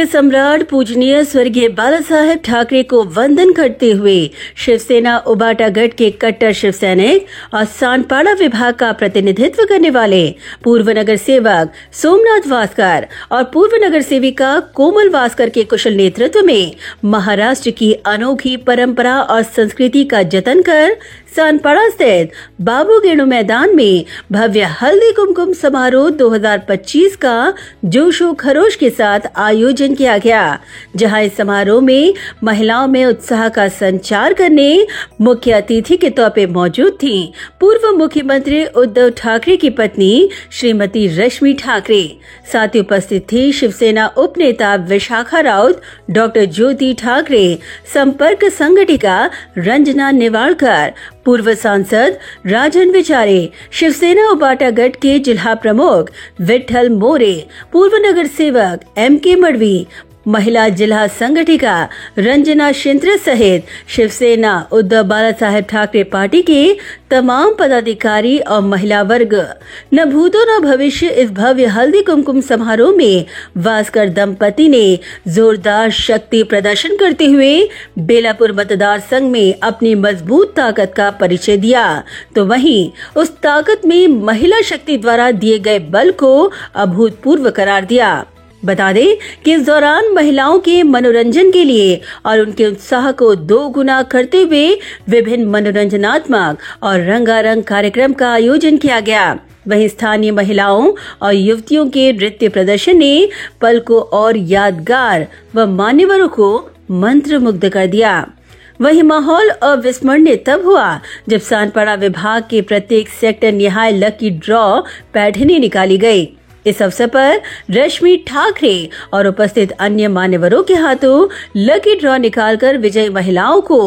सम्राट पूजनीय स्वर्गीय बाला साहेब ठाकरे को वंदन करते हुए शिवसेना उबाटा गढ़ के कट्टर शिव सैनिक और सानपाड़ा विभाग का प्रतिनिधित्व करने वाले पूर्व नगर सेवक सोमनाथ वास्कर और पूर्व नगर सेविका कोमल वास्कर के कुशल नेतृत्व में महाराष्ट्र की अनोखी परंपरा और संस्कृति का जतन कर सानपाड़ा स्थित बाबू गेणु मैदान में भव्य हल्दी कुमकुम समारोह 2025 का जोशो खरोश के साथ आयोजन किया गया, जहां इस समारोह में महिलाओं में उत्साह का संचार करने मुख्य अतिथि के तौर पर मौजूद थी पूर्व मुख्यमंत्री उद्धव ठाकरे की पत्नी श्रीमती रश्मि ठाकरे। साथ ही उपस्थित थी शिवसेना उप नेता विशाखा राउत, डॉक्टर ज्योति ठाकरे, संपर्क संगठिका रंजना निवाड़कर, पूर्व सांसद राजन विचारे, शिवसेना उबाटा गढ़ के जिला प्रमुख विठल मोरे, पूर्व नगर सेवक M.K. मडवी, महिला जिला संगठिका रंजना शिंत्रे सहित शिवसेना उद्धव बाला साहेब ठाकरे पार्टी के तमाम पदाधिकारी और महिला वर्ग। न भूतो न भविष्य इस भव्य हल्दी कुमकुम समारोह में वास्कर दंपति ने जोरदार शक्ति प्रदर्शन करते हुए बेलापुर मतदार संघ में अपनी मजबूत ताकत का परिचय दिया, तो वहीं उस ताकत में महिला शक्ति द्वारा दिए गए बल को अभूतपूर्व करार दिया। बता दें कि इस दौरान महिलाओं के मनोरंजन के लिए और उनके उत्साह को 2 गुना करते हुए विभिन्न मनोरंजनात्मक और रंगारंग कार्यक्रम का आयोजन किया गया। वहीं स्थानीय महिलाओं और युवतियों के नृत्य प्रदर्शन ने पल को और यादगार व मान्यवरों को मंत्रमुग्ध कर दिया। वही माहौल अविस्मरणीय तब हुआ जब सानपाड़ा विभाग के प्रत्येक सेक्टर निहाय लकी ड्रॉ पैठनी निकाली गई। इस अवसर पर रश्मि ठाकरे और उपस्थित अन्य मान्यवरों के हाथों लकी ड्रॉ निकालकर विजयी महिलाओं को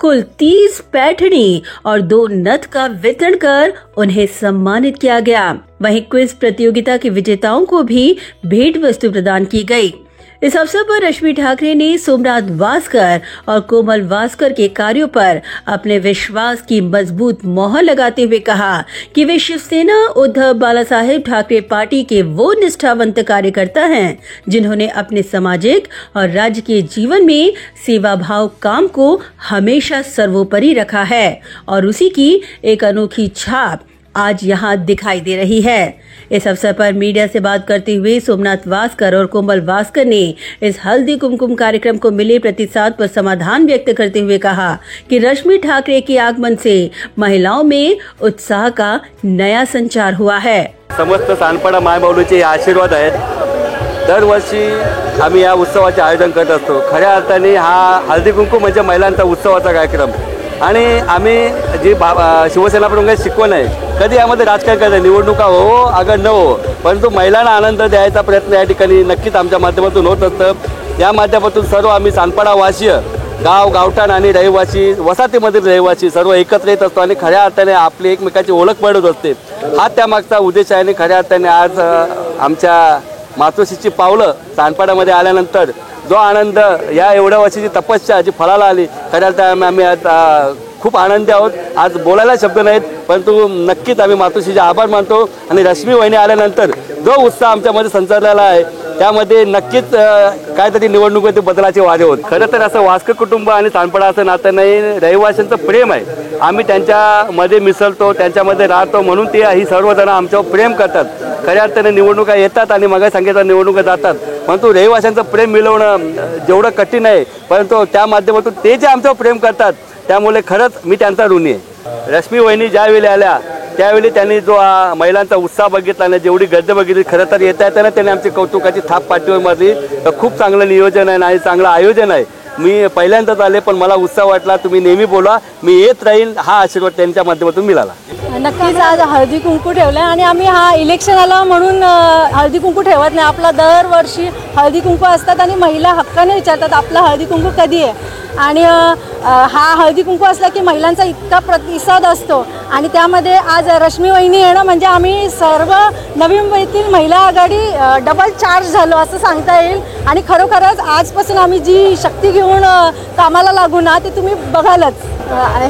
कुल 30 पैठनी और 2 नथ का वितरण कर उन्हें सम्मानित किया गया। वहीं क्विज प्रतियोगिता के विजेताओं को भी भेंट वस्तु प्रदान की गई। इस अवसर पर रश्मि ठाकरे ने सोमनाथ वास्कर और कोमल वास्कर के कार्यों पर अपने विश्वास की मजबूत मोहर लगाते हुए कहा कि वे शिवसेना उद्धव बाला साहेब ठाकरे पार्टी के वो निष्ठावंत कार्यकर्ता हैं जिन्होंने अपने सामाजिक और राजकीय जीवन में सेवा भाव काम को हमेशा सर्वोपरि रखा है और उसी की एक अनोखी छाप आज यहाँ दिखाई दे रही है। इस अवसर पर मीडिया से बात करते हुए सोमनाथ वास्कर और कोमल वास्कर ने इस हल्दी कुमकुम कार्यक्रम को मिले प्रतिसाद पर समाधान व्यक्त करते हुए कहा कि रश्मि ठाकरे के आगमन से महिलाओं में उत्साह का नया संचार हुआ है। समस्त सानपाड़ा मायबाऊलीचे आशीर्वाद आहेत। दरवर्षी आम्ही या उत्सवाचे आयोजन करत असतो। खऱ्या अर्थाने हा हल्दी कुमकुम म्हणजे महिलांचा उत्सवाचा कार्यक्रम आणि आम्ही जी शिवसेना प्रमुखांनी शिकवण आहे, कधी यामध्ये राजकारण करायचं, निवडणुका हो अगर न हो, परंतु महिलांना आनंद द्यायचा प्रयत्न या ठिकाणी नक्कीच आमच्या माध्यमातून होत असतं। या माध्यमातून सर्व आम्ही सानपाडा वासीय गाव गावठाण आणि रहिवासी वसाहतीमधील रहिवासी सर्व एकत्र येत असतो आणि खऱ्या अर्थाने आपली एकमेकाची ओळख पडत असते। हा त्यामागचा उद्देश आहे आणि खऱ्या अर्थाने आज आमच्या मातोश्रीची पावलं सानपाड्यामध्ये आल्यानंतर जो आनंद या एवढ्या वर्षाची तपस्या जी फळाला आली, खऱ्या अर्थाने आम्ही आज खूप आनंदी आहोत। आज बोलायला शब्द नाहीत, परंतु नक्कीच आम्ही मातोश्रीचे आभार मानतो आणि रश्मी वहिनी आल्यानंतर जो उत्साह आमच्यामध्ये संचारलेला आहे त्यामध्ये नक्कीच काहीतरी निवडणुकीत बदलाचे वारे होत। खरं तर असं वास्कर कुटुंब आणि सानपाडा असं नातं नाही, रहिवाशांचं प्रेम आहे। आम्ही त्यांच्यामध्ये मिसळतो, त्यांच्यामध्ये राहतो, म्हणून ते ही सर्वजण आमच्यावर प्रेम करतात। खऱ्या अर्थाने निवडणुका येतात आणि मग सांगितलं निवडणुका जातात, परंतु रहिवाशांचं प्रेम मिळवणं जेवढं कठीण आहे, परंतु त्या माध्यमातून ते जे आमच्यावर प्रेम करतात त्यामुळे खरंच मी त्यांचा ऋणी आहे। रश्मी वहिनी ज्यावेळी आल्या त्यावेळी त्यांनी जो महिलांचा उत्साह बघितला आणि जेवढी गर्दी बघितली, खरं तर येता येताना त्यांनी आमची कौतुकाची थाप पाठीवर मारली। खूप चांगलं नियोजन आहे आणि चांगलं आयोजन आहे। मी पहिल्यांदाच आले, पण मला उत्साह वाटला। तुम्ही नेहमी बोला, मी येत राहील, हा आशीर्वाद त्यांच्या माध्यमातून मिळाला। नक्कीच आज हळदी कुंकू ठेवलं आणि आम्ही हा इलेक्शन आला म्हणून हळदी कुंकू ठेवत नाही। आपला दरवर्षी हळदी कुंकू असतात आणि महिला हक्काने विचारतात आपला हळदी कुंकू कधी आहे, आणि हा हळदी कुंकू असला की महिलांचा इतका प्रतिसाद असतो आणि त्यामध्ये आज रश्मी वहिनी येणं म्हणजे आम्ही सर्व नवी मुंबईतील महिला आघाडी डबल चार्ज झालो असं सांगता येईल। आणि खरोखरच आजपासून आम्ही जी शक्ती घेऊन कामाला लागू ना ते तुम्ही बघालच.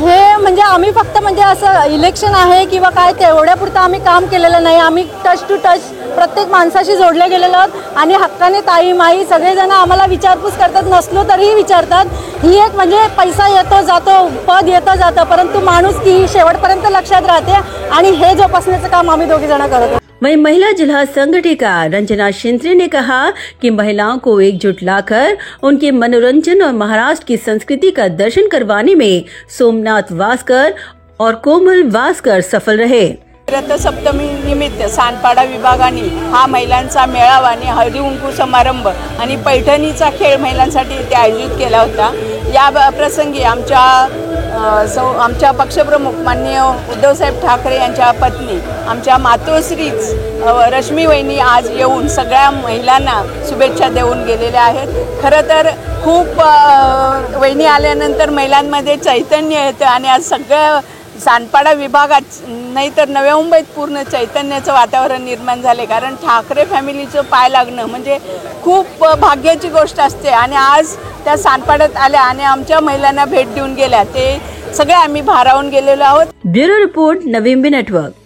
हे म्हणजे आम्ही फक्त म्हणजे असं इलेक्शन आहे किंवा काय तेवढ्यापुरतं आम्ही काम केलेलं नाही. आम्ही टच टू टच प्रत्येक माणसाशी जोडले गेलेलो आहोत आणि हक्काने ताई माई सगळेजण आम्हाला विचारपूस करतात, नसलो तरीही विचारतात. ही एक म्हणजे पैसा येतो जातो, पद येतं जातं, परंतु माणूस की शेवटपर्यंत लक्षात राहते आणि हे जोपासण्याचं काम आम्ही दोघे जण करतो. वहीं महिला जिला संगठिका रंजना शिंत्रे ने कहा कि महिलाओं को एकजुट लाकर उनके मनोरंजन और महाराष्ट्र की संस्कृति का दर्शन करवाने में सोमनाथ वास्कर और कोमल वास्कर सफल रहे. रथसप्तमी निमित्त सानपाडा विभागाने हा महिलांचा मेळावा आणि हळदी कुंकू समारंभ आणि पैठणीचा खेळ महिलांसाठी इथे आयोजित केला होता. या प्रसंगी आमच्या पक्षप्रमुख माननीय उद्धवसाहेब ठाकरे यांच्या पत्नी आमच्या मातोश्रीच रश्मी वहिनी आज येऊन सगळ्या महिलांना शुभेच्छा देऊन गेलेल्या आहेत. खरं तर खूप वहिनी आल्यानंतर महिलांमध्ये चैतन्य येतं आणि आज सगळ्या सानपाडा विभागात नाही तर नव्या मुंबईत पूर्ण चैतन्याचं वातावरण निर्माण झाले. कारण ठाकरे फॅमिलीचं पाय लागणं म्हणजे खूप भाग्याची गोष्ट असते आणि आज त्या सानपाड्यात आल्या आणि आमच्या महिलांना भेट देऊन गेल्या. ते सगळे आम्ही भारावून गेलेलो आहोत. Bureau report, Navi Mumbai network.